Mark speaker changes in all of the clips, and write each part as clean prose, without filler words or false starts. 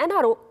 Speaker 1: NRO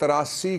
Speaker 2: 83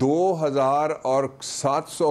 Speaker 2: 2700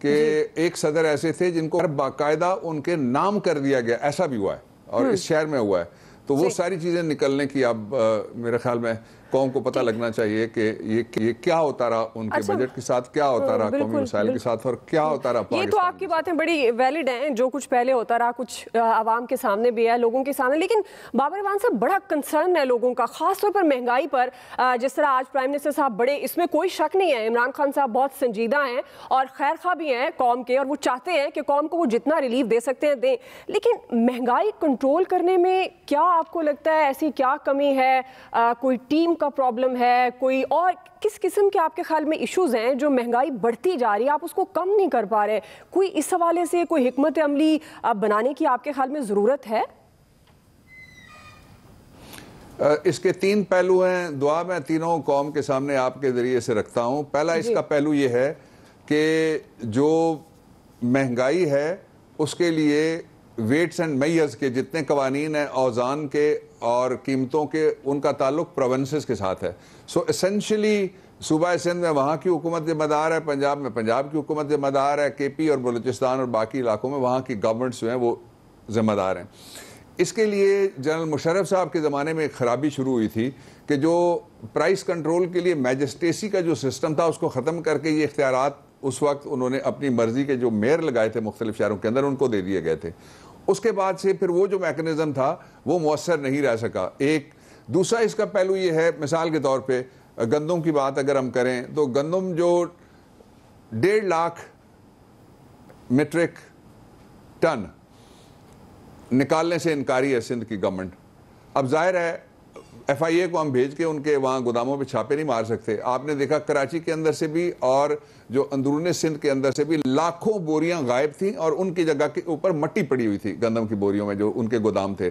Speaker 2: کہ ایک صدر ایسے تھے جن کو باقاعدہ ان کے نام کر دیا گیا، ایسا بھی ہوا ہے اور اس شہر میں ہوا ہے. تو وہ ساری چیزیں نکلنے کی اب میرے خیال میں قوم کو پتہ لگنا چاہیے کہ یہ کیا ہوتا رہا ان کے بجٹ کے ساتھ، کیا ہوتا رہا قومی مسائل کے ساتھ، اور کیا ہوتا رہا پاکستان.
Speaker 1: یہ تو آپ کی باتیں بڑی ویلڈ ہیں، جو کچھ پہلے ہوتا رہا کچھ عوام کے سامنے بھی ہے، لوگوں کے سامنے. لیکن بابر اعوان صاحب بڑا کنسرن ہے لوگوں کا، خاص طور پر مہنگائی پر. جس طرح آج پرائم منسٹر صاحب بڑے، اس میں کوئی شک نہیں ہے، عمران خان صاحب بہت سنجیدہ ہیں اور خیر خواہ بھی ہیں قوم کے، اور وہ چاہتے ہیں کہ قوم کو وہ جتنا ریلیف دے سکتے ہیں دیں. لیکن مہنگائی کنٹرول کرنے میں کیا آپ کو لگتا ہے ایسی کیا کمی ہے؟ کوئی ٹیم کا پرابلم ہے، کوئی اور کس قسم کے آپ کے خیال میں ایشوز ہیں جو مہنگائی بڑھتی جا رہی ہے، آپ اس کو کم نہیں کر پا رہے؟ کوئی اس حوالے سے کوئی حکمت عملی بنانے کی آپ کے خیال میں ضرورت ہے؟
Speaker 2: اس کے 3 پہلو ہیں. دعا میں تینوں قوم کے سامنے آپ کے ذریعے سے رکھتا ہوں. پہلا اس کا پہلو یہ ہے کہ جو مہنگائی ہے اس کے لیے ویٹس اینڈ میئرز کے جتنے قوانین ہیں، اوزان کے اور قیمتوں کے، ان کا تعلق پروونسز کے ساتھ ہے. سو اسینشلی صوبہ سندھ میں وہاں کی حکومت ذمہ دار ہے، پنجاب میں پنجاب کی حکومت ذمہ دار ہے، کے پی اور بلوچستان اور باقی علاقوں میں وہاں کی گورنمنٹس جو ہیں وہ ذمہ دار ہیں. اس کے لیے جنرل مشرف صاحب کے زمانے میں ایک خرابی شروع ہوئی تھی کہ جو پرائس کنٹرول کے لیے میجسٹریسی کا جو سسٹم تھا اس کو ختم کر کے یہ اختیارات اس وقت انہوں نے اپنی مرضی کے جو میئر لگائے تھے مختلف شہروں کے اندر ان کو دے دیے گئے تھے. اس کے بعد سے پھر وہ جو میکنزم تھا وہ مؤثر نہیں رہ سکا. ایک دوسرا اس کا پہلو یہ ہے، مثال کے طور پہ گندم کی بات اگر ہم کریں تو گندم جو 1.5 لاکھ میٹرک ٹن نکالنے سے انکاری ہے سندھ کی گورنمنٹ. اب ظاہر ہے ایف آئی اے کو ہم بھیج کے ان کے وہاں گوداموں پہ چھاپے نہیں مار سکتے. آپ نے دیکھا کراچی کے اندر سے بھی اور جو اندرون سندھ کے اندر سے بھی لاکھوں بوریاں غائب تھیں اور ان کی جگہ کے اوپر مٹی پڑی ہوئی تھی گندم کی بوریوں میں جو ان کے گودام تھے.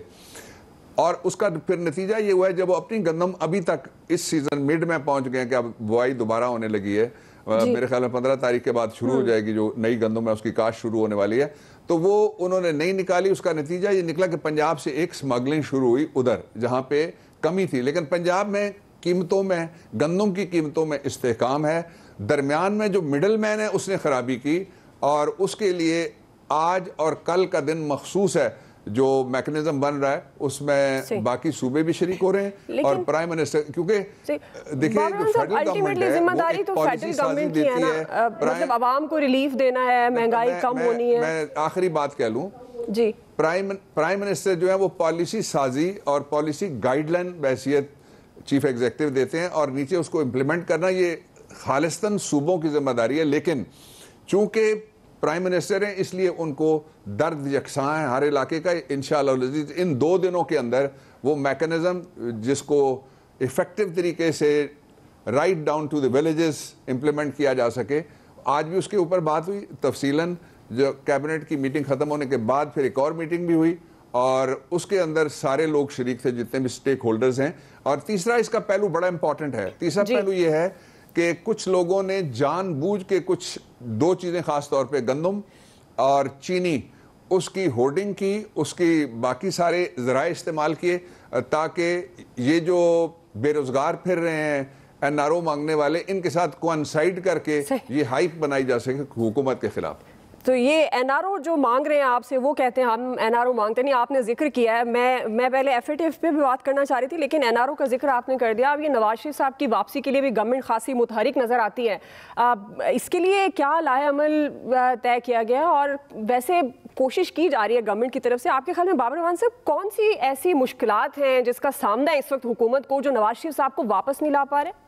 Speaker 2: اور اس کا پھر نتیجہ یہ ہوا ہے جب وہ اپنی گندم ابھی تک اس سیزن مڈ میں پہنچ گئے کہ اب بوائی دوبارہ ہونے لگی ہے، میرے خیال میں 15 تاریخ کے بعد شروع ہو جائے گی جو نئی گندم ہے اس کی کاشت شروع ہونے والی ہے. تو وہ انہوں نے نہیں نکالی. اس کا نتیجہ یہ نکلا کہ پنجاب سے ایک سمگلنگ شروع ہوئی ادھر جہاں پہ کمی تھی. لیکن پنجاب میں قیمتوں میں، گندم کی قیمتوں میں استحکام ہے. درمیان میں جو مڈل مین ہے اس نے خرابی کی، اور اس کے لیے آج اور کل کا دن مخصوص ہے. جو میکنزم بن رہا ہے اس میں باقی صوبے بھی شریک ہو رہے ہیں اور پرائم منسٹر، کیونکہ دیکھیں جو فیڈرل گورنمنٹ ہے وہ ایک پالیسی سازی دیتی ہے،
Speaker 1: مطلب عوام کو ریلیف دینا ہے، مہنگائی کم ہونی ہے.
Speaker 2: میں آخری بات کہہ لوں
Speaker 1: جی،
Speaker 2: پرائم منسٹر جو ہے وہ پالیسی سازی اور پالیسی گائیڈ لائن بحیثیت چیف ایگزیکٹو دیتے ہیں اور نیچے اس کو امپلیمنٹ کرنا یہ خالصتاً صوبوں کی ذمہ داری ہے. لیکن چونکہ پرائم منسٹر ہیں اس لیے ان کو درد یکساں ہے ہر علاقے کا. انشاءاللہ العزیز ان 2 دنوں کے اندر وہ میکنزم جس کو ایفیکٹو طریقے سے write down to the villages implement کیا جا سکے. آج بھی اس کے اوپر بات ہوئی تفصیلاً، جو کیبنٹ کی میٹنگ ختم ہونے کے بعد پھر ایک اور میٹنگ بھی ہوئی اور اس کے اندر سارے لوگ شریک تھے جتنے بھی سٹیک ہولڈرز ہیں. اور تیسرا اس کا پہلو بڑا امپورٹنٹ ہے. تیسرا پہلو یہ ہے کہ کچھ لوگوں نے جان بوجھ کے کچھ 2 چیزیں خاص طور پہ گندم اور چینی اس کی ہورڈنگ کی، اس کی باقی سارے ذرائع استعمال کیے تاکہ یہ جو بے روزگار پھر رہے ہیں این آر او مانگنے والے ان کے ساتھ کوانسائڈ کر کے یہ ہائپ بنائی جا سکے حکومت کے خلاف.
Speaker 1: تو یہ این آر او جو مانگ رہے ہیں آپ سے، وہ کہتے ہیں ہم این آر او مانگتے نہیں. آپ نے ذکر کیا ہے، میں پہلے ایف اے ٹی ایف پہ بھی بات کرنا چاہ رہی تھی لیکن این آر او کا ذکر آپ نے کر دیا. اب یہ نواز شریف صاحب کی واپسی کے لیے بھی گورنمنٹ خاصی متحرک نظر آتی ہے. اس کے لیے کیا لائحہ عمل طے کیا گیا اور ویسے کوشش کی جا رہی ہے گورنمنٹ کی طرف سے؟ آپ کے خیال میں بابر اعوان صاحب کون سی ایسی مشکلات ہیں جس کا سامنا ہے اس وقت حکومت کو جو نواز شریف صاحب کو واپس نہیں لا پا رہے؟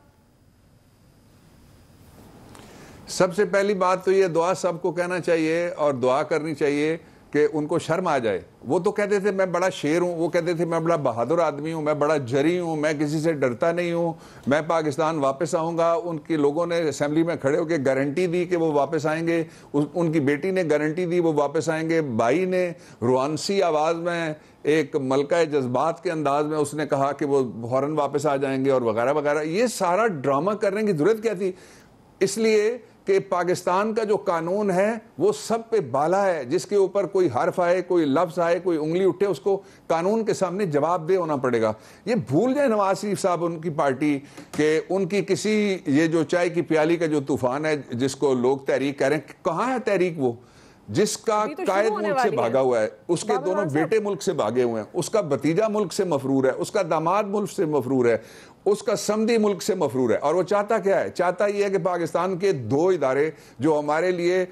Speaker 2: سب سے پہلی بات تو یہ دعا سب کو کہنا چاہیے اور دعا کرنی چاہیے کہ ان کو شرم آ جائے. وہ تو کہتے تھے میں بڑا شیر ہوں، وہ کہتے تھے میں بڑا بہادر آدمی ہوں، میں بڑا جری ہوں، میں کسی سے ڈرتا نہیں ہوں، میں پاکستان واپس آؤں گا. ان کے لوگوں نے اسمبلی میں کھڑے ہو کے گارنٹی دی کہ وہ واپس آئیں گے. ان کی بیٹی نے گارنٹی دی وہ واپس آئیں گے. بھائی نے روانسی آواز میں ایک ملکہ جذبات کے انداز میں اس نے کہا کہ وہ فوراً واپس آ جائیں گے اور وغیرہ وغیرہ. یہ سارا ڈرامہ کرنے کی ضرورت کیا تھی؟ اس لیے کہ پاکستان کا جو قانون ہے وہ سب پہ بالا ہے, جس کے اوپر کوئی حرف آئے, کوئی لفظ آئے, کوئی انگلی اٹھے, اس کو قانون کے سامنے جواب دہ ہونا پڑے گا. یہ بھول جائیں نواز شریف صاحب, ان کی پارٹی, کہ ان کی کسی یہ جو چائے کی پیالی کا جو طوفان ہے جس کو لوگ تحریک کہہ رہے ہیں, کہاں ہے تحریک وہ جس کا قائد ملک سے بھاگا ہوا ہے, اس کے دونوں بیٹے ملک سے بھاگے ہوئے ہیں, اس کا بھتیجا ملک سے مفرور ہے, اس کا داماد ملک سے مفرور ہے, اس کا سمدھی ملک سے مفرور ہے. اور وہ چاہتا کیا ہے؟ چاہتا یہ ہے کہ پاکستان کے دو ادارے جو ہمارے لیے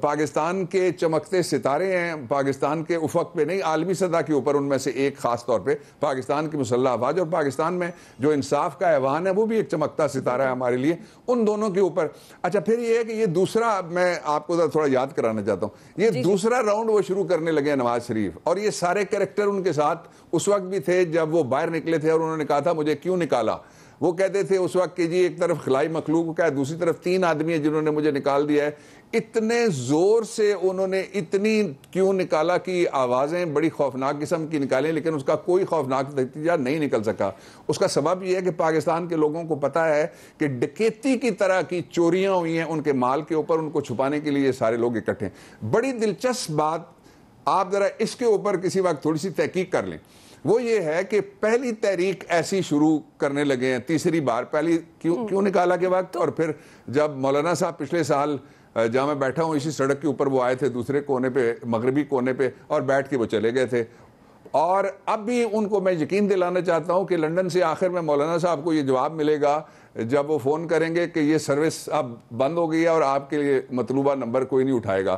Speaker 2: پاکستان کے چمکتے ستارے ہیں, پاکستان کے افق پہ نہیں عالمی سطح کے اوپر, ان میں سے ایک خاص طور پہ پاکستان کی مسلح افواج, اور پاکستان میں جو انصاف کا ایوان ہے وہ بھی ایک چمکتا ستارہ ہے ہمارے لیے, ان دونوں کے اوپر. اچھا پھر یہ ہے کہ یہ دوسرا, میں آپ کو تھوڑا یاد کرانا چاہتا ہوں, یہ دوسرا راؤنڈ وہ شروع کرنے لگے ہیں نواز شریف, اور یہ سارے کریکٹر ان کے ساتھ اس وقت بھی تھے جب وہ باہر نکلے تھے, اور انہوں نے کہا تھا مجھے کیوں نکالا. وہ کہتے تھے اس وقت کہ جی ایک طرف خلائی مخلوق کو کہا, دوسری طرف 3 آدمی ہیں جنہوں نے مجھے نکال دیا ہے. اتنے زور سے انہوں نے اتنی کیوں نکالا کی آوازیں بڑی خوفناک قسم کی نکالیں, لیکن اس کا کوئی خوفناک نتیجہ نہیں نکل سکا. اس کا سبب یہ ہے کہ پاکستان کے لوگوں کو پتا ہے کہ ڈکیتی کی طرح کی چوریاں ہوئی ہیں ان کے مال کے اوپر, ان کو چھپانے کے لیے یہ سارے لوگ اکٹھے ہیں. بڑی دلچسپ بات, آپ ذرا اس کے اوپر کسی وقت تھوڑی سی تحقیق کر لیں, وہ یہ ہے کہ پہلی تحریک ایسی شروع کرنے لگے ہیں تیسری بار, پہلی کیوں نکالا کے وقت, اور پھر جب مولانا صاحب پچھلے سال جہاں میں بیٹھا ہوں اسی سڑک کے اوپر وہ آئے تھے دوسرے کونے پہ, مغربی کونے پہ, اور بیٹھ کے وہ چلے گئے تھے. اور اب بھی ان کو میں یقین دلانا چاہتا ہوں کہ لنڈن سے آخر میں مولانا صاحب کو یہ جواب ملے گا جب وہ فون کریں گے کہ یہ سروس اب بند ہو گئی ہے اور آپ کے لیے مطلوبہ نمبر کوئی نہیں اٹھائے گا.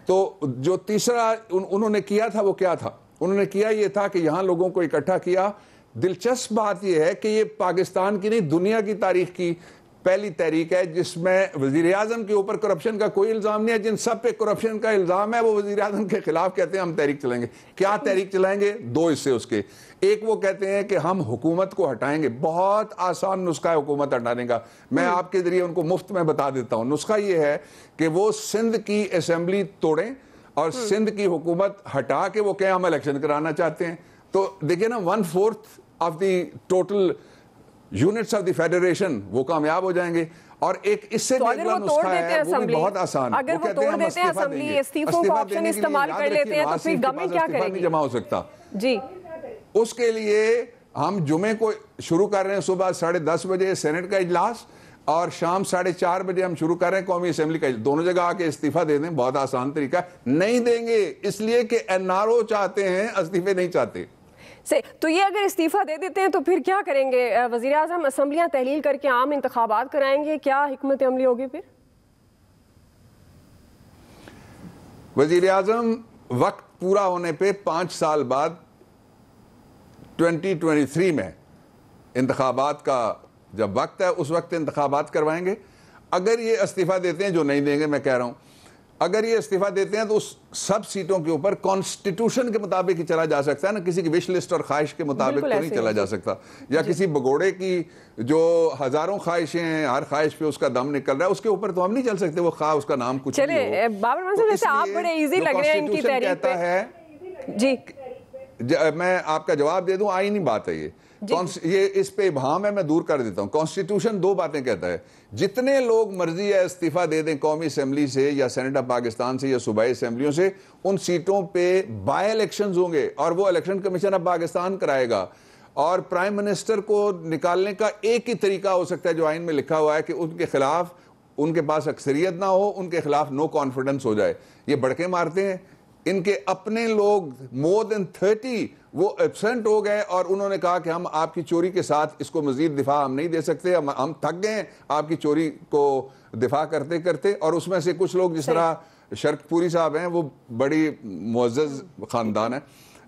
Speaker 2: تو جو تیسرا انہوں نے کیا تھا وہ کیا تھا؟ انہوں نے کیا یہ تھا کہ یہاں لوگوں کو اکٹھا کیا. دلچسپ بات یہ ہے کہ یہ پاکستان کی نہیں دنیا کی تاریخ کی پہلی تحریک ہے جس میں وزیر اعظم کے اوپر کرپشن کا کوئی الزام نہیں ہے. جن سب پہ کرپشن کا الزام ہے وہ وزیر اعظم کے خلاف کہتے ہیں ہم تحریک چلائیں گے. کیا تحریک چلائیں گے؟ 2 حصے اس کے. ایک وہ کہتے ہیں کہ ہم حکومت کو ہٹائیں گے, بہت آسان نسخہ ہے حکومت ہٹانے کا, میں آپ کے ذریعے ان کو مفت میں بتا دیتا ہوں. نسخہ یہ ہے کہ وہ سندھ کی اسمبلی توڑیں اور سندھ کی حکومت ہٹا کے وہ کہیں ہم الیکشن کرانا چاہتے ہیں. تو دیکھیں نا 1/4 of the total units of the federation وہ کامیاب ہو جائیں گے. اور ایک اس سے اگلا نسخہ ہے وہ بھی بہت آسان,
Speaker 1: اگر وہ توڑ دیتے ہیں اسمبلی, استعفوں کا آپشن استعمال کر لیتے ہیں, تو پھر گورنمنٹ کیا کرے گی؟
Speaker 2: نہیں جمع ہو سکتا.
Speaker 1: جی
Speaker 2: اس کے لیے ہم جمعے کو شروع کر رہے ہیں صبح 10:30 بجے سینٹ کا اجلاس, اور شام 4:30 بجے ہم شروع کر رہے ہیں قومی اسمبلی کا. دونوں جگہ آ کے استعفیٰ دے دیں, بہت آسان طریقہ ہے. نہیں دیں گے اس لیے کہ NRO چاہتے ہیں, استعفے نہیں چاہتے.
Speaker 1: تو یہ اگر استعفیٰ دے دیتے ہیں تو پھر کیا کریں گے؟ وزیر اعظم اسمبلیاں تحلیل کر کے عام انتخابات کرائیں گے, کیا حکمت عملی ہوگی پھر؟
Speaker 2: وزیر اعظم وقت پورا ہونے پہ 5 سال بعد 2023 میں انتخابات کا جب وقت ہے اس وقت انتخابات کروائیں گے. اگر یہ استعفیٰ دیتے ہیں, جو نہیں دیں گے میں کہہ رہا ہوں, اگر یہ استعفیٰ دیتے ہیں تو اس سب سیٹوں کے اوپر کانسٹیٹیوشن کے مطابق ہی چلا جا سکتا ہے نا, کسی کی وش لسٹ اور خواہش کے مطابق تو نہیں چلا جا سکتا, یا کسی بگوڑے کی جو ہزاروں خواہشیں ہیں, ہر خواہش پہ اس کا دم نکل رہا ہے, اس کے اوپر تو ہم نہیں چل سکتے, وہ خواہ اس کا نام کچھ بھی ہو.
Speaker 1: چلے بابر منصور جیسے آپ بڑے ایزی لگ رہے ہیں ان کی تحریک پہ. جی
Speaker 2: میں آپ کا جواب دے دوں, آئینی بات ہے یہ اس پہ ابہام ہے, میں دور کر دیتا ہوں. کانسٹیٹیوشن 2 باتیں کہتا ہے, جتنے لوگ مرضی ہے استعفیٰ دے دیں قومی اسمبلی سے یا سینٹ آف پاکستان سے یا صوبائی اسمبلیوں سے, ان سیٹوں پہ بائی الیکشنز ہوں گے اور وہ الیکشن کمیشن آف پاکستان کرائے گا. اور پرائم منسٹر کو نکالنے کا ایک ہی طریقہ ہو سکتا ہے جو آئین میں لکھا ہوا ہے, کہ ان کے خلاف ان کے پاس اکثریت نہ ہو, ان کے خلاف نو کانفیڈنس ہو جائے. یہ بڑکے مارتے ہیں, ان کے اپنے لوگ more than 30 وہ ایبسنٹ ہو گئے اور انہوں نے کہا کہ ہم آپ کی چوری کے ساتھ اس کو مزید دفاع ہم نہیں دے سکتے, ہم تھک گئے ہیں آپ کی چوری کو دفاع کرتے کرتے. اور اس میں سے کچھ لوگ جس طرح شرک پوری صاحب ہیں, وہ بڑی معزز خاندان ہے,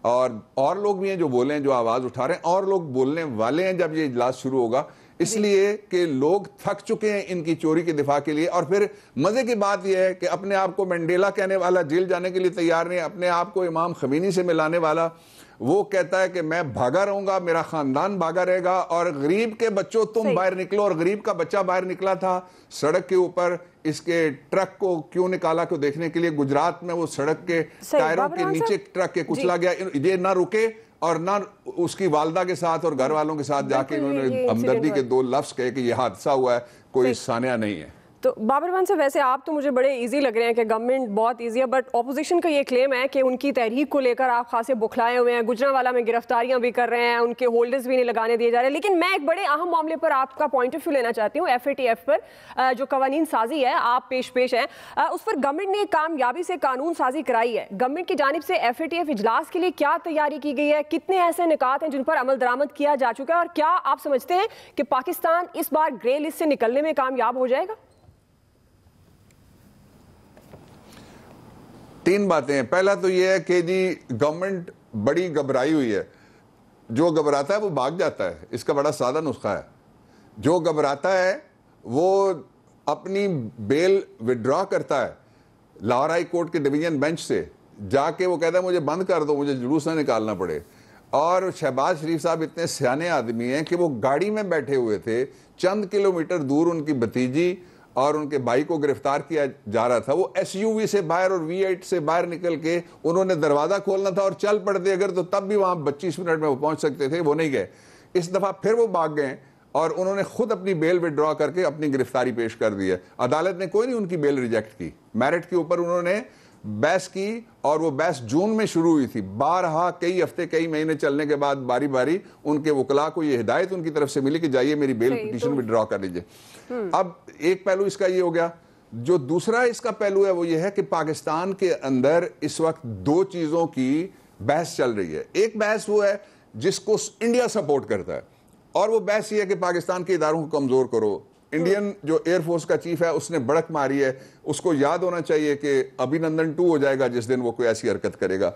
Speaker 2: اور لوگ بھی ہیں جو بولے ہیں, جو آواز اٹھا رہے ہیں, اور لوگ بولنے والے ہیں جب یہ اجلاس شروع ہوگا, اس لیے کہ لوگ تھک چکے ہیں ان کی چوری کے دفاع کے لیے. اور پھر مزے کی بات یہ ہے کہ اپنے آپ کو مینڈیلا کہنے والا جیل جانے کے لیے تیار نہیں, اپنے آپ کو امام خمینی سے ملانے والا وہ کہتا ہے کہ میں بھاگا رہوں گا, میرا خاندان بھاگا رہے گا, اور غریب کے بچوں تم باہر نکلو. اور غریب کا بچہ باہر نکلا تھا سڑک کے اوپر, اس کے ٹرک کو کیوں نکالا کو دیکھنے کے لیے. گجرات میں وہ سڑک کے ٹائروں کے نیچے ٹرک کے کچلا گیا, یہ نہ رکے اور نہ اس کی والدہ کے ساتھ اور گھر والوں کے ساتھ جا کے انہوں نے ہمدردی کے 2 لفظ کہے کہ یہ حادثہ ہوا ہے, کوئی سانیہ نہیں ہے.
Speaker 1: تو بابر خان سے ویسے آپ تو مجھے بڑے ایزی لگ رہے ہیں کہ گورنمنٹ بہت ایزی ہے، بٹ اپوزیشن کا یہ کلیم ہے کہ ان کی تحریک کو لے کر آپ خاصے بکھلائے ہوئے ہیں، گجرانوالہ میں گرفتاریاں بھی کر رہے ہیں، ان کے ہولڈرز بھی نہیں لگانے دیے جا رہے. لیکن میں ایک بڑے اہم معاملے پر آپ کا پوائنٹ آف ویو لینا چاہتی ہوں. FATF پر جو قوانین سازی ہے آپ پیش ہیں اس پر گورنمنٹ نے کامیابی سے قانون سازی کرائی ہے. گورنمنٹ کی جانب سے FATF اجلاس کے لیے کیا تیاری کی گئی ہے؟ کتنے ایسے نکات ہیں جن پر عمل درآمد کیا جا چکا ہے، اور کیا آپ سمجھتے ہیں کہ پاکستان اس بار گرے لسٹ سے نکلنے میں کامیاب ہو جائے گا؟
Speaker 2: تین باتیں ہیں. پہلا تو یہ ہے کہ جی گورنمنٹ بڑی گھبرائی ہوئی ہے. جو گھبراتا ہے وہ بھاگ جاتا ہے. اس کا بڑا سادہ نسخہ ہے. جو گھبراتا ہے وہ اپنی بیل وڈرا کرتا ہے لاہور ہائی کورٹ کے ڈویژن بینچ سے جا کے، وہ کہتا ہے مجھے بند کر دو، مجھے جلوس نہ نکالنا پڑے. اور شہباز شریف صاحب اتنے سیانے آدمی ہیں کہ وہ گاڑی میں بیٹھے ہوئے تھے، چند کلومیٹر دور ان کی بھتیجی اور ان کے بھائی کو گرفتار کیا جا رہا تھا. وہ SUV سے باہر اور V8 سے باہر نکل کے انہوں نے دروازہ کھولنا تھا اور چل پڑتے اگر تو تب بھی وہاں 25 منٹ میں وہ پہنچ سکتے تھے. وہ نہیں گئے. اس دفعہ پھر وہ بھاگ گئے اور انہوں نے خود اپنی بیل وڈرا کر کے اپنی گرفتاری پیش کر دی ہے. عدالت نے کوئی نہیں ان کی بیل ریجیکٹ کی. میرٹ کے اوپر انہوں نے بحث کی اور وہ بحث جون میں شروع ہوئی تھی. بارہا کئی ہفتے کئی مہینے چلنے کے بعد باری باری ان کے وکلاء کو یہ ہدایت ان کی طرف سے ملی کہ جائیے میری بیل پٹیشن وڈرا کر لیجیے. اب ایک پہلو اس کا یہ ہو گیا. جو دوسرا اس کا پہلو ہے وہ یہ ہے کہ پاکستان کے اندر اس وقت دو چیزوں کی بحث چل رہی ہے. ایک بحث وہ ہے جس کو انڈیا سپورٹ کرتا ہے، اور وہ بحث یہ ہے کہ پاکستان کے اداروں کو کمزور کرو. انڈین جو ایئر فورس کا چیف ہے اس نے بڑک ماری ہے. اس کو یاد ہونا چاہیے کہ ابھینندن 2 ہو جائے گا جس دن وہ کوئی ایسی حرکت کرے گا.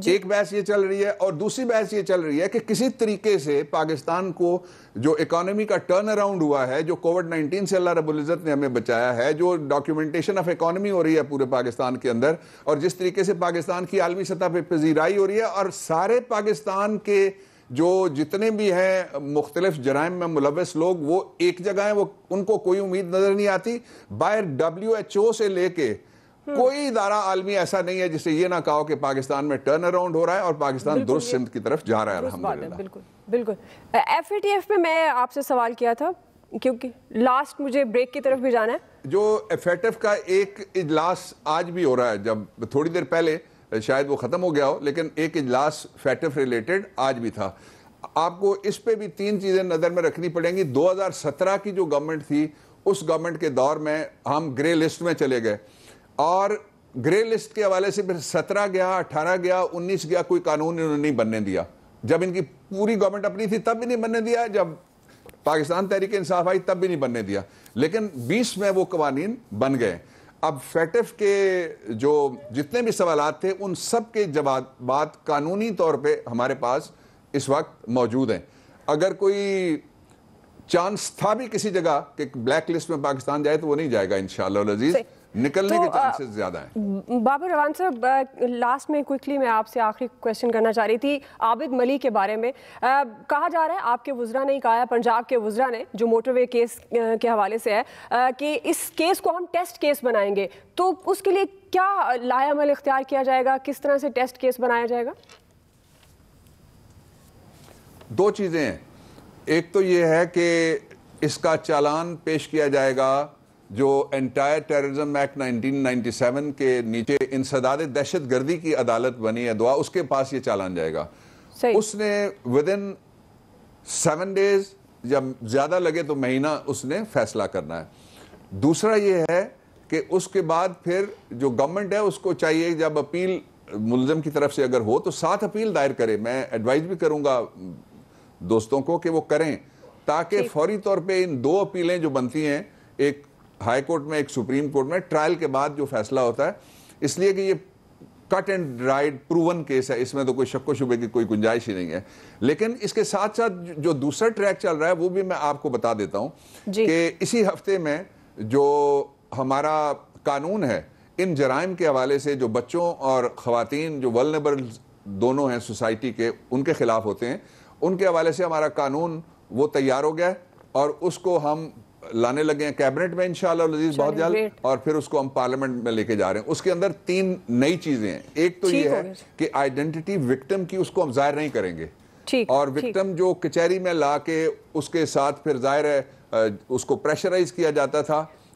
Speaker 2: ایک بحث یہ چل رہی ہے، اور دوسری بحث یہ چل رہی ہے کہ کسی طریقے سے پاکستان کو جو اکانومی کا ٹرن اراؤنڈ ہوا ہے، جو کووڈ-19 سے اللہ رب العزت نے ہمیں بچایا ہے، جو ڈاکیومنٹیشن آف اکانومی ہو رہی ہے پورے پاکستان کے اندر، اور جس طریقے سے پاکستان کی عالمی سطح پہ پذیرائی ہو رہی ہے، اور سارے پاکستان کے جو جتنے بھی ہیں مختلف جرائم میں ملوث لوگ وہ ایک جگہ ہیں، وہ ان کو کوئی امید نظر نہیں آتی. باہر WHO سے لے کے کوئی ادارہ عالمی ایسا نہیں ہے جسے یہ نہ کہو کہ پاکستان میں ٹرن اراؤنڈ ہو رہا ہے اور پاکستان درست سمت کی طرف جا رہا ہے. الحمدللہ.
Speaker 1: بالکل بالکل. FATF پہ میں آپ سے سوال کیا تھا کیونکہ لاسٹ مجھے بریک کی طرف بھی جانا ہے. جو
Speaker 2: FATF کا ایک اجلاس آج بھی ہو رہا ہے، جب تھوڑی دیر پہلے شاید وہ ختم ہو گیا ہو، لیکن ایک اجلاس FATF ریلیٹڈ آج بھی تھا. آپ کو اس پہ بھی تین چیزیں نظر میں رکھنی پڑیں گی. 2017 کی جو گورنمنٹ تھی اس گورنمنٹ کے دور میں ہم گرے لسٹ میں چلے گئے، اور گرے لسٹ کے حوالے سے پھر 17 گیا، 18 گیا، 19 گیا، کوئی قانون انہوں نے نہیں بننے دیا. جب ان کی پوری گورنمنٹ اپنی تھی تب بھی نہیں بننے دیا، جب پاکستان تحریک انصاف آئی تب بھی نہیں بننے دیا، لیکن 20 میں وہ قوانین بن گئے. اب FATF کے جو جتنے بھی سوالات تھے ان سب کے جوابات قانونی طور پہ ہمارے پاس اس وقت موجود ہیں. اگر کوئی چانس تھا بھی کسی جگہ کہ بلیک لسٹ میں پاکستان جائے تو وہ نہیں جائے گا انشاءاللہ العزیز. نکلنے کے چانسز زیادہ ہیں.
Speaker 1: بابر خان صاحب، لاسٹ میں کوئکلی میں آپ سے آخری کویسچن کرنا چاہ رہی تھی عابد ملک کے بارے میں. کہا جا رہا ہے، آپ کے وزراء نے کہا ہے، پنجاب کے وزراء نے، جو موٹر وے کیس کے حوالے سے ہے، کہ اس کیس کو ہم ٹیسٹ کیس بنائیں گے. تو اس کے لیے کیا لائحہ عمل اختیار کیا جائے گا؟ کس طرح سے ٹیسٹ کیس بنایا جائے گا؟
Speaker 2: دو چیزیں ہیں. ایک تو یہ ہے کہ اس کا چالان پیش کیا جائے گا جو انٹائر ٹیررزم ایکٹ 1997 کے نیچے انسداد دہشت گردی کی عدالت بنی ہے دعا، اس کے پاس یہ چالان جائے گا. اس نے ودن 7 days جب زیادہ لگے تو مہینہ اس نے فیصلہ کرنا ہے. دوسرا یہ ہے کہ اس کے بعد پھر جو گورنمنٹ ہے اس کو چاہیے جب اپیل ملزم کی طرف سے اگر ہو تو 7 اپیل دائر کرے. میں ایڈوائز بھی کروں گا دوستوں کو کہ وہ کریں، تاکہ فوری طور پہ ان 2 اپیلیں جو بنتی ہیں، ایک ہائی کورٹ میں ایک سپریم کورٹ میں، ٹرائل کے بعد جو فیصلہ ہوتا ہے، اس لیے کہ یہ کٹ اینڈ ڈرائیڈ پروون کیس ہے، اس میں تو کوئی شک و شبے کی کوئی گنجائش ہی نہیں ہے. لیکن اس کے ساتھ ساتھ جو دوسرا ٹریک چل رہا ہے وہ بھی میں آپ کو بتا دیتا ہوں کہ اسی ہفتے میں جو ہمارا قانون ہے ان جرائم کے حوالے سے، جو بچوں اور خواتین جو ولنریبل دونوں ہیں سوسائٹی کے، ان کے خلاف ہوتے ہیں، ان کے حوالے سے ہمارا قانون وہ تیار ہو گیا ہے، اور اس کو ہم لانے لگے ہیں کیبنٹ میں انشاءاللہ العزیز بہت جلد، اور پھر اس کو ہم پارلیمنٹ میں لے کے جا رہے ہیں. اس کے اندر 3 نئی چیزیں ہیں. ایک تو یہ ہے کہ آئیڈینٹی وکٹم کی اس کو ہم ظاہر نہیں کریں گے، اور وکٹم جو کچہری میں لا کے اس کے ساتھ پھر ظاہر ہے اس کو پریشرائز کیا جاتا تھا،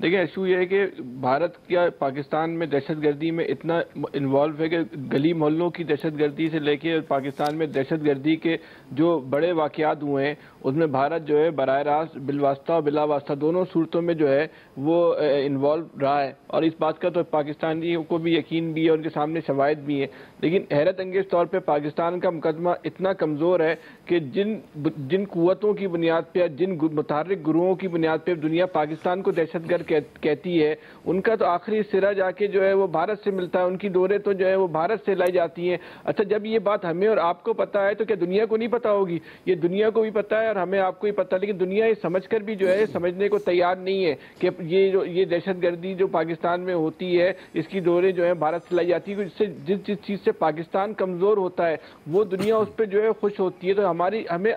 Speaker 3: دیکھیں ایشو یہ ہے کہ بھارت کیا پاکستان میں دہشت گردی میں اتنا انوالو ہے کہ گلی محلوں کی دہشت گردی سے لے کے پاکستان میں دہشت گردی کے جو بڑے واقعات ہوئے ہیں اس میں بھارت جو ہے براہ راست بالواسطہ اور بلا واسطہ دونوں صورتوں میں جو ہے وہ انوالو رہا ہے، اور اس بات کا تو پاکستانیوں کو بھی یقین بھی ہے، ان کے سامنے شواہد بھی ہیں۔ لیکن حیرت انگیز طور پہ پاکستان کا مقدمہ اتنا کمزور ہے کہ جن قوتوں کی بنیاد پہ، جن متحرک گروہوں کی بنیاد پہ دنیا پاکستان کو دہشت گرد کہتی ہے، ان کا تو آخری سرا جا کے جو ہے وہ بھارت سے ملتا ہے، ان کی ڈوریں تو جو ہے وہ بھارت سے لائی جاتی ہیں۔ اچھا جب یہ بات ہمیں اور آپ کو پتا ہے تو کیا دنیا کو نہیں پتا ہوگی؟ یہ دنیا کو بھی پتا ہے اور ہمیں آپ کو ہی پتا ہے، لیکن دنیا یہ سمجھ کر بھی جو ہے سمجھنے کو تیار نہیں ہے کہ یہ دہشت گردی جو پاکستان میں ہوتی ہے اس کی ڈوریں جو ہے بھارت سے لائی جاتی ہے، جس چیز سے پاکستان کمزور ہوتا ہے وہ دنیا اس پہ جو ہے خوش ہوتی ہے۔ تو ہمیں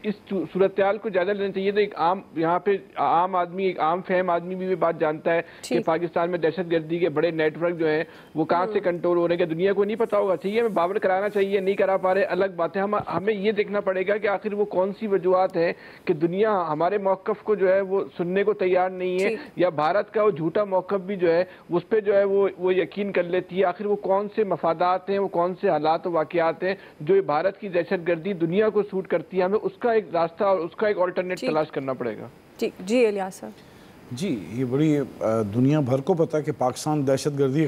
Speaker 3: اس صورتحال کو زیادہ لینا چاہیے۔ تو ایک عام یہاں پہ عام آدمی، ایک عام فہم آدمی بھی بات جانتا ہے کہ پاکستان میں دہشت گردی کے بڑے نیٹ ورک جو ہیں وہ کہاں سے کنٹرول ہو رہے ہیں، کہ دنیا کو نہیں پتا ہوگا۔ ٹھیک ہے، ہمیں باور کرانا چاہیے، نہیں کرا پا رہے الگ بات ہے، ہمیں یہ دیکھنا پڑے گا کہ آخر وہ کون سی وجوہات ہیں کہ دنیا ہمارے موقف کو جو ہے وہ سننے کو تیار نہیں ہے، یا بھارت کا وہ جھوٹا موقف بھی جو ہے اس پہ جو ہے وہ یقین کر لیتی ہے۔ آخر وہ کون سے مفادات ہیں، وہ کون سے حالات و واقعات ہیں جو بھارت کی دہشت گردی دنیا کو سوٹ کرتی ہے، ہمیں اس کا ایک راستہ اور اس کا ایک آلٹرنیٹ تلاش کرنا پڑے گا۔
Speaker 1: جی الیاس صاحب۔
Speaker 4: جی یہ بڑی دنیا بھر کو پتا ہے کہ پاکستان دہشت گردی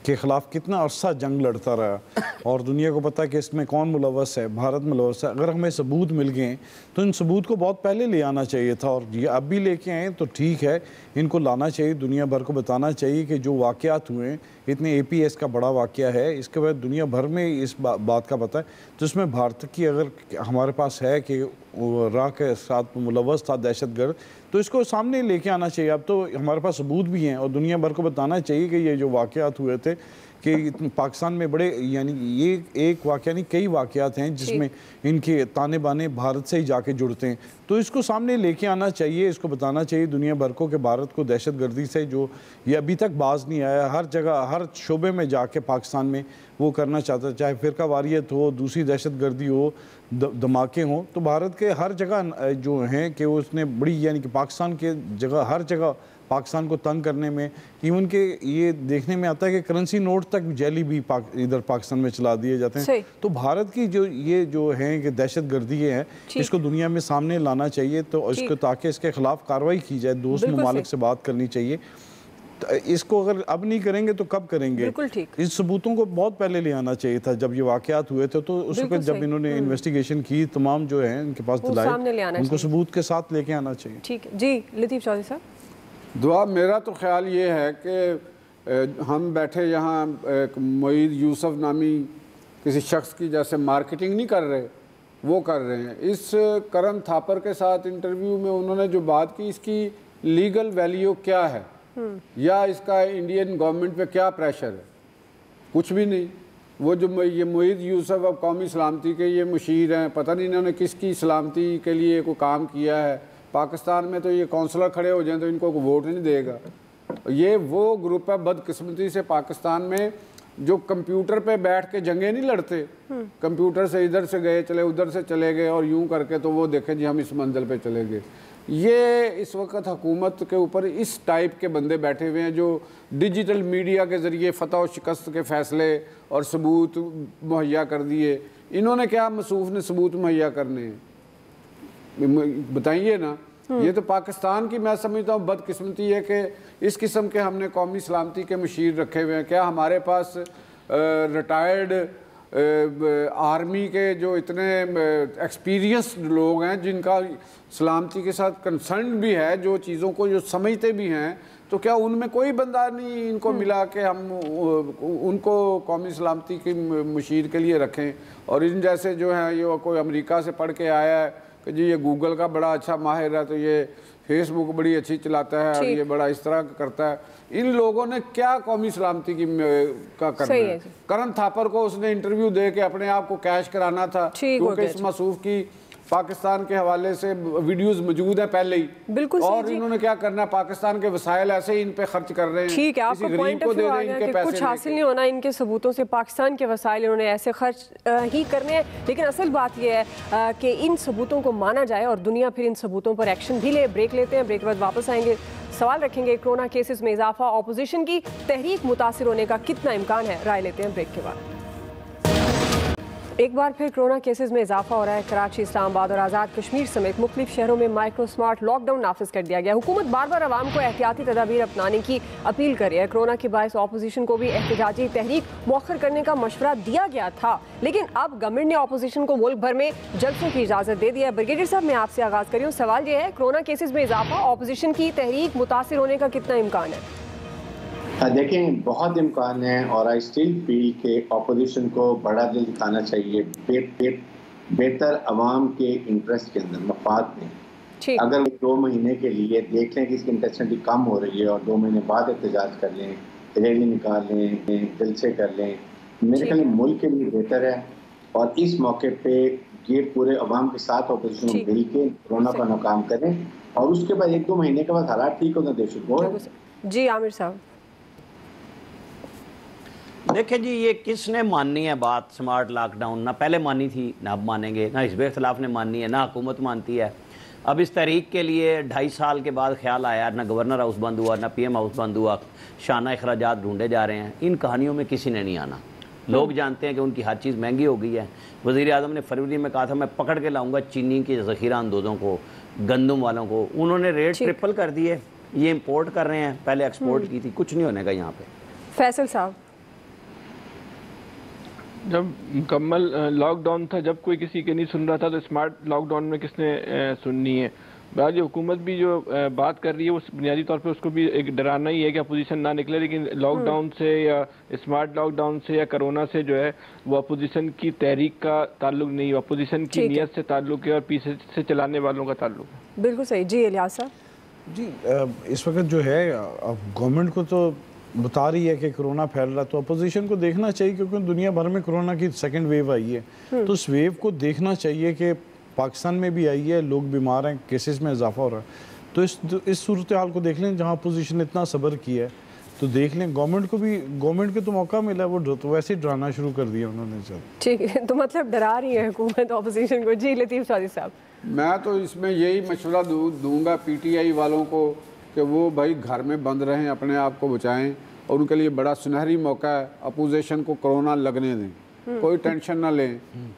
Speaker 4: کے خلاف کتنا عرصہ جنگ لڑتا رہا، اور دنیا کو پتا ہے کہ اس میں کون ملوث ہے، بھارت ملوث ہے۔ اگر ہمیں ثبوت مل گئے تو ان ثبوت کو بہت پہلے لے آنا چاہیے تھا، اور یہ اب بھی لے کے آئیں تو ٹھیک ہے، ان کو لانا چاہیے، دنیا بھر کو بتانا چاہیے کہ جو واقعات ہوئے ہیں، اتنے اے پی ایس کا بڑا واقعہ ہے، اس کے بعد دنیا بھر میں اس بات کا پتہ ہے، تو اس میں بھارت کی اگر ہمارے پاس ہے کہ راہ کے ساتھ ملوث تھا دہشت گرد، تو اس کو سامنے لے کے آنا چاہیے۔ اب تو ہمارے پاس ثبوت بھی ہیں، اور دنیا بھر کو بتانا چاہیے کہ یہ جو واقعات ہوئے تھے کہ پاکستان میں بڑے، یعنی یہ ایک واقعہ نہیں کئی واقعات ہیں جس میں ان کے تانے بانے بھارت سے ہی جا کے جڑتے ہیں، تو اس کو سامنے لے کے آنا چاہیے، اس کو بتانا چاہیے دنیا بھر کو کہ بھارت کو دہشت گردی سے جو یہ ابھی تک باز نہیں آیا، ہر جگہ ہر شعبے میں جا کے پاکستان میں وہ کرنا چاہتا ہے، چاہے فرقہ واریت ہو، دوسری دہشت گردی ہو، دھماکے ہوں، تو بھارت کے ہر جگہ جو ہیں کہ اس نے بڑی، یعنی کہ پاکستان کے جگہ ہر جگہ پاکستان کو تنگ کرنے میں، ایون کہ یہ دیکھنے میں آتا ہے کہ کرنسی نوٹ تک جیلی بھی ادھر پاکستان میں چلا دیے جاتے ہیں۔ تو بھارت کی یہ جو ہیں کہ دہشت گردی ہے، اس کو دنیا میں سامنے لانا چاہیے، تو اس کو تاکہ اس کے خلاف کارروائی کی جائے، دوست ممالک سے بات کرنی چاہیے۔ اس کو اگر اب نہیں کریں گے تو کب کریں گے؟ اس ثبوتوں کو بہت پہلے لے آنا چاہیے تھا، جب یہ واقعات ہوئے تھے تو اس وقت جب انہوں نے انویسٹیگیشن کی، تمام جو ہیں ان کے پاس دلائل، ان کو ثبوت کے ساتھ لے کے آنا چاہیے۔
Speaker 1: ٹھیک ہے جی لطیف چودھری صاحب۔
Speaker 5: دعا میرا تو خیال یہ ہے کہ ہم بیٹھے یہاں ایک معید یوسف نامی کسی شخص کی جیسے مارکیٹنگ نہیں کر رہے، وہ کر رہے ہیں۔ اس کرن تھاپر کے ساتھ انٹرویو میں انہوں نے جو بات کی، اس کی لیگل ویلیو کیا ہے، یا اس کا انڈین گورنمنٹ پہ کیا پریشر ہے؟ کچھ بھی نہیں۔ وہ جو یہ معید یوسف اب قومی سلامتی کے یہ مشیر ہیں، پتہ نہیں انہوں نے کس کی سلامتی کے لیے کوئی کام کیا ہے۔ پاکستان میں تو یہ کونسلر کھڑے ہو جائیں تو ان کو ووٹ نہیں دے گا۔ یہ وہ گروپ ہے بدقسمتی سے پاکستان میں جو کمپیوٹر پہ بیٹھ کے جنگیں نہیں لڑتے، کمپیوٹر سے ادھر سے گئے چلے، ادھر سے چلے گئے، اور یوں کر کے تو وہ دیکھیں جی ہم اس منزل پہ چلے گئے۔ یہ اس وقت حکومت کے اوپر اس ٹائپ کے بندے بیٹھے ہوئے ہیں جو ڈیجیٹل میڈیا کے ذریعے فتح و شکست کے فیصلے اور ثبوت مہیا کر دیے۔ انہوں نے کیا مصوف نے ثبوت مہیا کرنے ہیں؟ بتائیے نا۔ یہ تو پاکستان کی میں سمجھتا ہوں بدقسمتی ہے کہ اس قسم کے ہم نے قومی سلامتی کے مشیر رکھے ہوئے ہیں۔ کیا ہمارے پاس ریٹائرڈ آرمی کے جو اتنے ایکسپیرینسڈ لوگ ہیں جن کا سلامتی کے ساتھ کنسرن بھی ہے، جو چیزوں کو جو سمجھتے بھی ہیں، تو کیا ان میں کوئی بندہ نہیں ان کو ملا کہ ہم ان کو قومی سلامتی کی مشیر کے لیے رکھیں؟ اور ان جیسے جو ہیں یہ کوئی امریکہ سے پڑھ کے آیا ہے کہ جی یہ گوگل کا بڑا اچھا ماہر ہے، تو یہ فیس بک بڑی اچھی چلاتا ہے، اور یہ بڑا اس طرح کرتا ہے۔ ان لوگوں نے کیا قومی سلامتی کا کرنا ہے؟ کرن تھاپر کو اس نے انٹرویو دے کے اپنے آپ کو کیش کرانا تھا، کیونکہ اس مصوف کی پاکستان کے حوالے سے ویڈیوز موجود ہیں پہلے ہی.
Speaker 1: بالکل
Speaker 5: اور انہوں نے کیا کرنا ہے, پاکستان کے وسائل ایسے ہی ان پہ خرچ کر رہے ہیں.
Speaker 1: ٹھیک ہے, آپ کا پوائنٹ آف ویو آ گیا کہ کچھ حاصل نہیں ہونا ان کے ثبوتوں سے, پاکستان کے وسائل انہوں نے ایسے خرچ ہی کرنے ہیں. لیکن اصل بات یہ ہے کہ ان ثبوتوں کو مانا جائے اور دنیا پھر ان ثبوتوں پر ایکشن بھی لے. بریک لیتے ہیں, بریک کے بعد واپس آئیں گے, سوال رکھیں گے کرونا کیسز میں اضافہ, اپوزیشن کی تحریک متاثر ہونے کا کتنا امکان ہے, رائے لیتے ہیں بریک کے بعد. ایک بار پھر کرونا کیسز میں اضافہ ہو رہا ہے. کراچی, اسلام آباد اور آزاد کشمیر سمیت مختلف شہروں میں مائکرو سمارٹ لاک ڈاؤن نافذ کر دیا گیا. حکومت بار بار عوام کو احتیاطی تدابیر اپنانے کی اپیل کر رہی ہے. کرونا کے باعث اپوزیشن کو بھی احتجاجی تحریک مؤخر کرنے کا مشورہ دیا گیا تھا, لیکن اب گورنمنٹ نے اپوزیشن کو ملک بھر میں جلسوں کی اجازت دے دی ہے. بریگیڈیئر صاحب, میں آپ سے آغاز کر رہی ہوں. سوال یہ ہے, کرونا کیسز میں اضافہ, اپوزیشن کی تحریک متاثر ہونے کا کتنا امکان ہے؟
Speaker 6: دیکھیں, بہت امکان ہے, اور آئی اسٹل فیل کہ اپوزیشن کو بڑا دل دکھانا چاہیے بہتر عوام کے انٹرسٹ کے اندر, مفاد میں. اگر 2 مہینے کے لیے دیکھ لیں کہ اس کی انٹینسٹی کم ہو رہی ہے اور 2 مہینے بعد احتجاج کر لیں, ریلی نکال لیں, جلسے کر لیں, میرے خیال ملک کے لیے بہتر ہے. اور اس موقع پہ یہ پورے عوام کے ساتھ اپوزیشن کو مل کے کرونا کا ناکام کریں, اور اس کے بعد 1-2 مہینے کے بعد حالات ٹھیک ہونا دے سکتے ہیں.
Speaker 1: جی عامر صاحب.
Speaker 7: دیکھیں جی, یہ کس نے ماننی ہے بات سمارٹ لاک ڈاؤن؟ نہ پہلے مانی تھی, نہ اب مانیں گے, نہ حزب اختلاف نے ماننی ہے, نہ حکومت مانتی ہے. اب اس تحریک کے لیے 2.5 سال کے بعد خیال آیا, نہ گورنر ہاؤس بند ہوا, نہ پی ایم ہاؤس بند ہوا, شانہ اخراجات ڈھونڈے جا رہے ہیں. ان کہانیوں میں کسی نے نہیں آنا. لوگ جانتے ہیں کہ ان کی ہر چیز مہنگی ہو گئی ہے. وزیر اعظم نے فروری میں کہا تھا میں پکڑ کے لاؤں گا چینی کے ذخیرہ اندوزوں کو, گندم والوں کو. انہوں نے ریٹ ٹرپل کر دیے. یہ امپورٹ کر رہے ہیں, پہلے ایکسپورٹ کی تھی. کچھ نہیں ہونے کا یہاں پہ.
Speaker 1: فیصل صاحب,
Speaker 3: جب مکمل لاک ڈاؤن تھا, جب کوئی کسی کے نہیں سن رہا تھا, تو اسمارٹ لاک ڈاؤن میں کس نے سننی ہے؟ بعض حکومت بھی جو بات کر رہی ہے اس بنیادی طور پہ اس کو بھی ایک ڈرانا ہی ہے کہ اپوزیشن نہ نکلے, لیکن لاک ڈاؤن سے یا اسمارٹ لاک ڈاؤن سے یا کرونا سے جو ہے وہ اپوزیشن کی تحریک کا تعلق نہیں ہے, اپوزیشن کی نیت سے تعلق ہے اور پیچھے سے چلانے والوں کا تعلق ہے.
Speaker 1: بالکل صحیح. جی الیاس صاحب.
Speaker 4: جی, اس وقت جو ہے اب گورنمنٹ کو تو بتا رہی ہے کہ کرونا پھیل رہا, تو اپوزیشن کو دیکھنا چاہیے, کیونکہ دنیا بھر میں کرونا کی 2nd ویو آئی ہے, تو اس ویو کو دیکھنا چاہیے کہ پاکستان میں بھی آئی ہے, لوگ بیمار ہیں, کیسز میں اضافہ ہو رہا ہے. تو اس صورتحال کو دیکھ لیں, جہاں اپوزیشن اتنا صبر کیا ہے, تو دیکھ لیں گورنمنٹ کو تو موقع ملا, وہ تو ویسے ہی ڈرانا شروع کر دیا انہوں نے.
Speaker 1: ٹھیک ہے, تو مطلب ڈرا رہی ہے حکومت اپوزیشن کو. جی لطیف چودھری صاحب.
Speaker 5: میں تو اس میں یہی مشورہ دوں گا پی ٹی آئی والوں کو کہ وہ بھائی گھر میں بند رہیں, اپنے آپ کو بچائیں, اور ان کے لیے بڑا سنہری موقع ہے. اپوزیشن کو کرونا لگنے دیں, کوئی ٹینشن نہ لیں.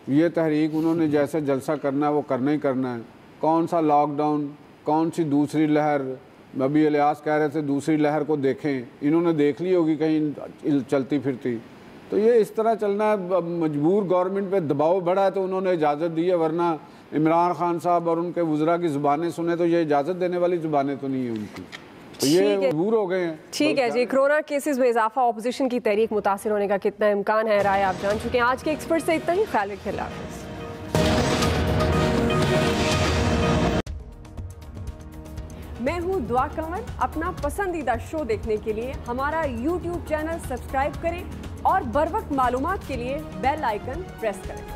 Speaker 5: یہ تحریک انہوں نے جیسے جلسہ کرنا ہے وہ کرنا ہی کرنا ہے. کون سا لاک ڈاؤن, کون سی دوسری لہر, ابھی الیاس کہہ رہے تھے دوسری لہر کو دیکھیں, انہوں نے دیکھ لی ہوگی کہیں چلتی پھرتی. تو یہ اس طرح چلنا ہے. مجبور گورنمنٹ پہ دباؤ بڑھا ہے تو انہوں نے اجازت دی ہے, ورنہ عمران خان صاحب اور ان کے وزراء کی زبانیں سنیں تو یہ اجازت دینے والی زبانیں تو نہیں ہیں ان کی, تو یہ مجبور ہو گئے ہیں.
Speaker 1: ٹھیک ہے جی. کرونا کیسز میں اضافہ, اپوزیشن کی تحریک متاثر ہونے کا کتنا امکان ہے, رائے آپ جان چکے ہیں. آج کے ایکسپرٹ سے اتنا ہی. خیال رکھیں. اللہ حافظ. میں ہوں دعا کنور. اپنا پسندیدہ شو دیکھنے کے لیے ہمارا YouTube چینل سبسکرائب کریں اور بر وقت معلومات کے لیے بیل آئیکن پریس کریں.